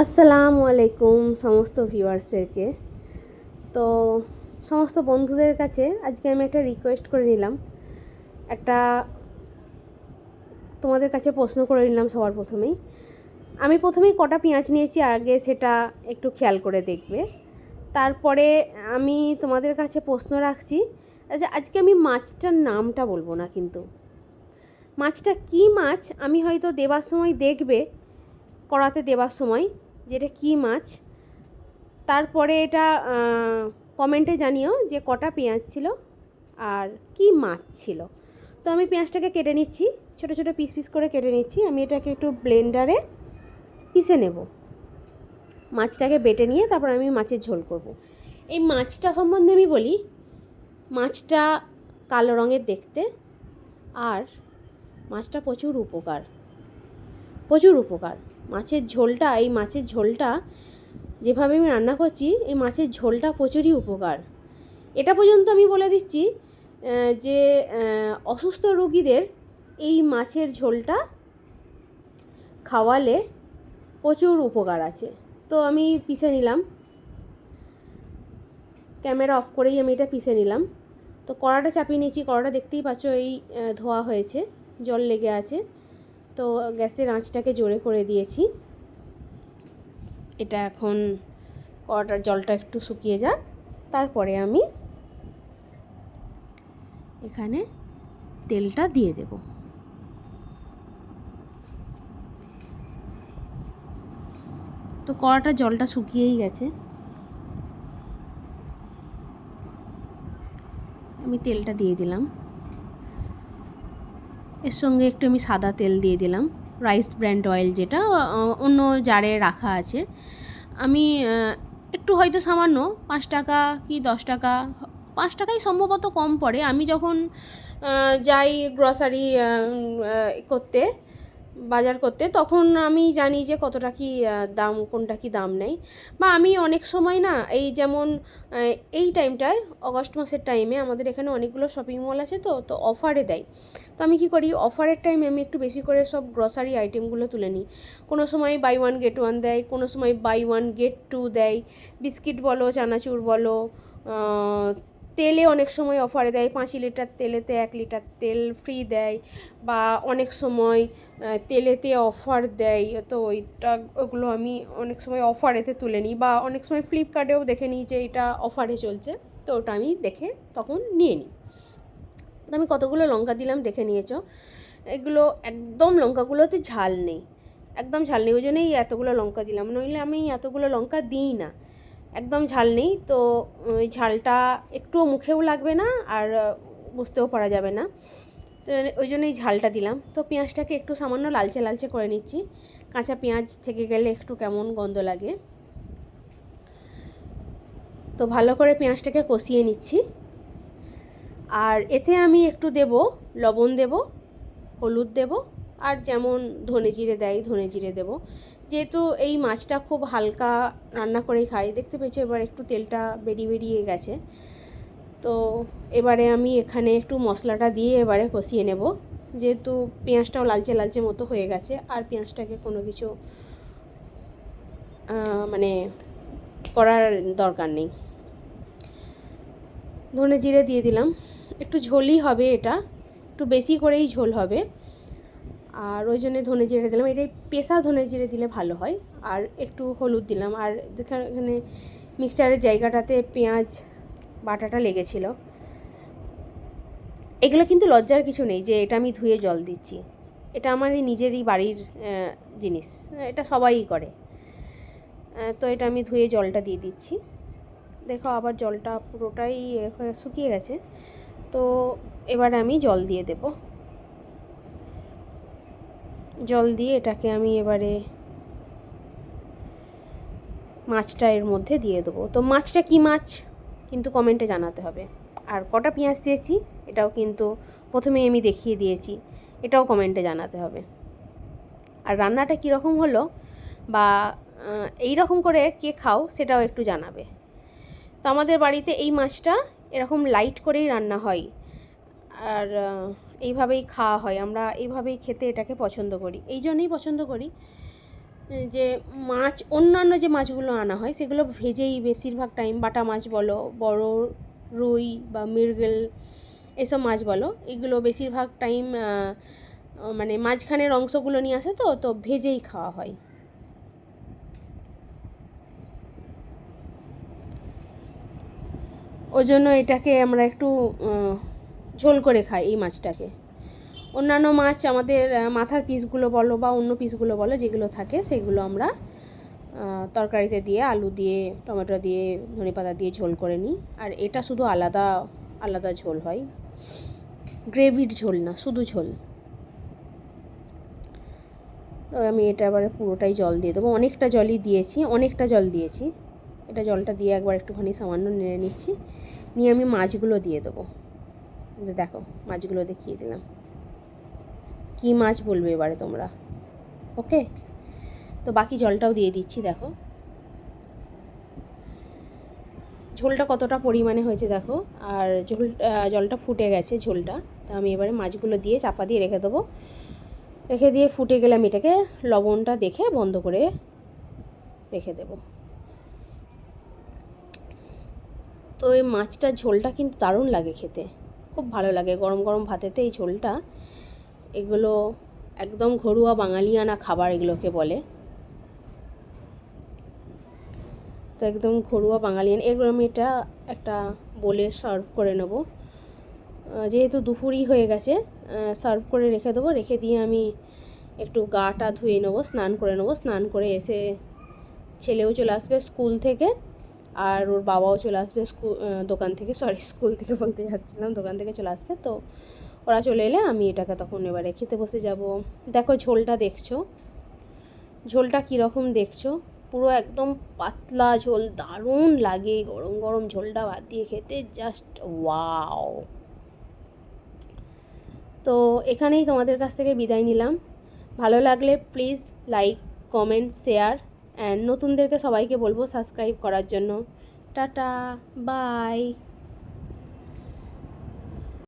আসসালামু আলাইকুম সমস্ত ভিউয়ার্সদেরকে। তো সমস্ত বন্ধুদের কাছে আজকে আমি একটা রিকোয়েস্ট করে নিলাম, একটা তোমাদের কাছে প্রশ্ন করে নিলাম। সবার প্রথমেই আমি কটা পেঁয়াজ নিয়েছি আগে সেটা একটু খেয়াল করে দেখবে। তারপরে আমি তোমাদের কাছে প্রশ্ন রাখছি, আচ্ছা আজকে আমি মাছটার নামটা বলবো না, কিন্তু মাছটা কী মাছ আমি হয়তো দেবার সময় দেখবে, কড়াতে দেবার সময় যেটা কী মাছ। তারপরে এটা কমেন্টে জানিও যে কটা পেঁয়াজ ছিল আর কি মাছ ছিল। তো আমি পেঁয়াজটাকে কেটে নিচ্ছি, ছোটো ছোটো পিস পিস করে কেটে নিচ্ছি। আমি এটাকে একটু ব্লেন্ডারে পিষে নেব, মাছটাকে বেটে নিয়ে তারপর আমি মাছের ঝোল করব। এই মাছটা সম্বন্ধে আমি বলি, মাছটা কালো রঙের দেখতে, আর মাছটা প্রচুর উপকার। মাছের ঝোলটা, এই মাছের ঝোলটা যেভাবে আমি রান্না করছি, এই মাছের ঝোলটা প্রচুরই উপকার। এটা পর্যন্ত আমি বলে দিচ্ছি যে অসুস্থ রোগীদের এই মাছের ঝোলটা খাওয়ালে প্রচুর উপকার আছে। তো আমি পিষে নিলাম, ক্যামেরা অফ করেই আমি এটা পিষে নিলাম। তো কড়াটা চাপিয়ে নিয়েছি, কড়াটা দেখতেই পাচ্ছ এই ধোয়া হয়েছে, জল লেগে আছে। তো গ্যাসের আঁচটাকে জোরে করে দিয়েছি। এটা এখন কড়াটার জলটা একটু শুকিয়ে যাক, তারপরে আমি এখানে তেলটা দিয়ে দেব। তো কড়াটার জলটা শুকিয়েই গেছে, আমি তেলটা দিয়ে দিলাম। এর সঙ্গে একটু আমি সাদা তেল দিয়ে দিলাম, রাইস ব্র্যান্ড অয়েল, যেটা অন্য জারে রাখা আছে। আমি একটু হয়তো সামান্য 5 টাকা কি 10 টাকা, 5 টাকাই সম্ভবত কম পড়ে। আমি যখন যাই গ্রসারি করতে, বাজার করতে, তখন আমি জানি যে কতটা কি দাম, কোনটা কি দাম নেই। বা আমি অনেক সময় না, এই যেমন এই টাইমটায়, অগস্ট মাসের টাইমে আমাদের এখানে অনেকগুলো শপিং মল আছে, তো অফারে দেয়। তো আমি কি করি, অফারের টাইমে আমি একটু বেশি করে সব গ্রসারি আইটেমগুলো তুলে নিই। কোনো সময় বাই ওয়ান গেট ওয়ান দেয়, কোনো সময় বাই ওয়ান গেট টু দেয়। বিস্কিট বলো, চানাচুর বলো, তেলে অনেক সময় অফারে দেয়, 5 লিটার তেলেতে 1 লিটার তেল ফ্রি দেয়। বা অনেক সময় তেলেতে অফার দেয়, তো ওগুলো আমি অনেক সময় অফারেতে তুলে নিই। বা অনেক সময় ফ্লিপকার্টেও দেখে নিই যে এটা অফারে চলছে, তো ওটা আমি দেখে তখন নিয়ে নিই। তো আমি কতগুলো লঙ্কা দিলাম দেখে নিয়েছো। এগুলো একদম লঙ্কাগুলোতে ঝাল নেই, একদম ঝাল নেই, ওই জন্যই এতগুলো লঙ্কা দিলাম, নইলে আমি এতগুলো লঙ্কা দিই না। একদম ঝাল নেই, তো ওই ঝালটা একটুও মুখেও লাগবে না আর বুঝতেও পারা যাবে না, তো ওই জন্যই ঝালটা দিলাম। তো পেঁয়াজটাকে একটু সামান্য লালচে লালচে করে নিচ্ছি, কাঁচা পেঁয়াজ থেকে গেলে একটু কেমন গন্ধ লাগে। তো ভালো করে পেঁয়াজটাকে কষিয়ে নিচ্ছি। আর এতে আমি একটু দেব লবণ, দেব হলুদ, দেব আর যেমন ধনে জিরে দেয় ধনে জিরে দেব। যেহেতু এই মাছটা খুব হালকা রান্না করেই খাই, দেখতে পেয়েছো এবার একটু তেলটা বেরিয়ে বেরিয়ে গেছে। তো এবারে আমি এখানে একটু মশলাটা দিয়ে এবারে কষিয়ে নেব, যেহেতু পেঁয়াজটাও লালচে লালচে মতো হয়ে গেছে। আর পেঁয়াজটাকে কোনো কিছু মানে করার দরকার নেই। ধনে জিরে দিয়ে দিলাম, একটু ঝোলই হবে, এটা একটু বেশি করেই ঝোল হবে, আর ওই জন্যে ধনে জিরে দিলাম। এটাই পেশা ধনে জিরে দিলে ভালো হয়। আর একটু হলুদ দিলাম। আর এখানে মিক্সচারের জায়গাটাতে পেঁয়াজ বাটাটা লেগেছিল। এগুলো কিন্তু লজ্জার কিছু নেই যে এটা আমি ধুয়ে জল দিচ্ছি, এটা আমার নিজেরই বাড়ির জিনিস, এটা সবাই করে। তো এটা আমি ধুয়ে জলটা দিয়ে দিচ্ছি। দেখো আবার জলটা পুরোটাই শুকিয়ে গেছে। তো এবারে আমি জল দিয়ে দেব, জল দিয়ে এটাকে আমি এবারে মাছটা এর মধ্যে দিয়ে দেবো। তো মাছটা কী মাছ কিন্তু কমেন্টে জানাতে হবে। আর কটা পেঁয়াজ দিয়েছি এটাও কিন্তু প্রথমেই আমি দেখিয়ে দিয়েছি, এটাও কমেন্টে জানাতে হবে। আর রান্নাটা কীরকম হলো বা এই রকম করে কে খাও সেটাও একটু জানাবে। তো আমাদের বাড়িতে এই মাছটা এরকম লাইট করেই রান্না হয়, আর এইভাবেই খাওয়া হয়। আমরা এইভাবেই খেতে এটাকে পছন্দ করি, এই জন্যই পছন্দ করি যে মাছ, অন্যান্য যে মাছগুলো আনা হয় সেগুলো ভেজেই বেশিরভাগ টাইম, বাটা মাছ বলো, বড় রুই বা মৃগেল এসব মাছ বলো, এগুলো বেশিরভাগ টাইম মানে মাঝখানের অংশগুলো নিয়ে আসে, তো ভেজেই খাওয়া হয়। ওই জন্য এটাকে আমরা একটু ঝোল করে খাই এই মাছটাকে। অন্যান্য মাছ আমাদের মাথার পিসগুলো বলো বা অন্য পিসগুলো বলো যেগুলো থাকে সেগুলো আমরা তরকারিতে দিয়ে আলু দিয়ে টমেটো দিয়ে ধনেপাতা দিয়ে ঝোল করে নিই। আর এটা শুধু আলাদা আলাদা ঝোল হয়, গ্রেভির ঝোল না, শুধু ঝোল। তো আমি এটা এবারে পুরোটাই জল দিয়ে দেবো, অনেকটা জলই দিয়েছি, অনেকটা জল দিয়েছি। এটা জলটা দিয়ে একবার একটুখানি সামান্য নেড়ে নিচ্ছি, নিয়ে আমি মাছগুলো দিয়ে দেবো। দেখো মাছগুলো দেখিয়ে দিলাম, কী মাছ বলবে এবারে তোমরা। ওকে, তো বাকি জলটাও দিয়ে দিচ্ছি। দেখো ঝোলটা কতটা পরিমাণে হয়েছে দেখো, আর জলটা ফুটে গেছে ঝোলটা। তো আমি এবারে মাছগুলো দিয়ে চাপা দিয়ে রেখে দেবো। রেখে দিয়ে ফুটে গেলে আমি এটাকে লবণটা দেখে বন্ধ করে রেখে দেব। তো এই মাছটার ঝোলটা কিন্তু দারুণ লাগে খেতে, খুব ভালো লাগে গরম গরম ভাতেতে এই ঝোলটা। এগুলো একদম ঘরোয়া বাঙালিয়ানা খাবার এগুলোকে বলে। তো একদম ঘরোয়া বাঙালিয়ান। এগুলো আমি এটা একটা বলে সার্ভ করে নেব, যেহেতু দুপুরই হয়ে গেছে। সার্ভ করে রেখে দেবো, রেখে দিয়ে আমি একটু গাটা ধুয়ে নেবো, স্নান করে নেবো। স্নান করে এসে ছেলেও চলে আসবে স্কুল থেকে, আর ওর বাবাও চলে আসবে দোকান থেকে, স্কুল থেকে বলতে যাচ্ছিলাম, দোকান থেকে চলে আসবে। তো ওরা চলে এলে আমি এটাকে তখন এবারে খেতে বসে যাব। দেখো ঝোলটা দেখছো, ঝোলটা কীরকম দেখছো, পুরো একদম পাতলা ঝোল, দারুণ লাগে গরম গরম ঝোলটা ভাত দিয়ে খেতে, জাস্ট ওয়াও। তো এখানেই তোমাদের কাছ থেকে বিদায় নিলাম। ভালো লাগলে please like, comment, share, and নতুনদেরকে সবাইকে বলবো সাবস্ক্রাইব করার জন্য। Ta-ta, by.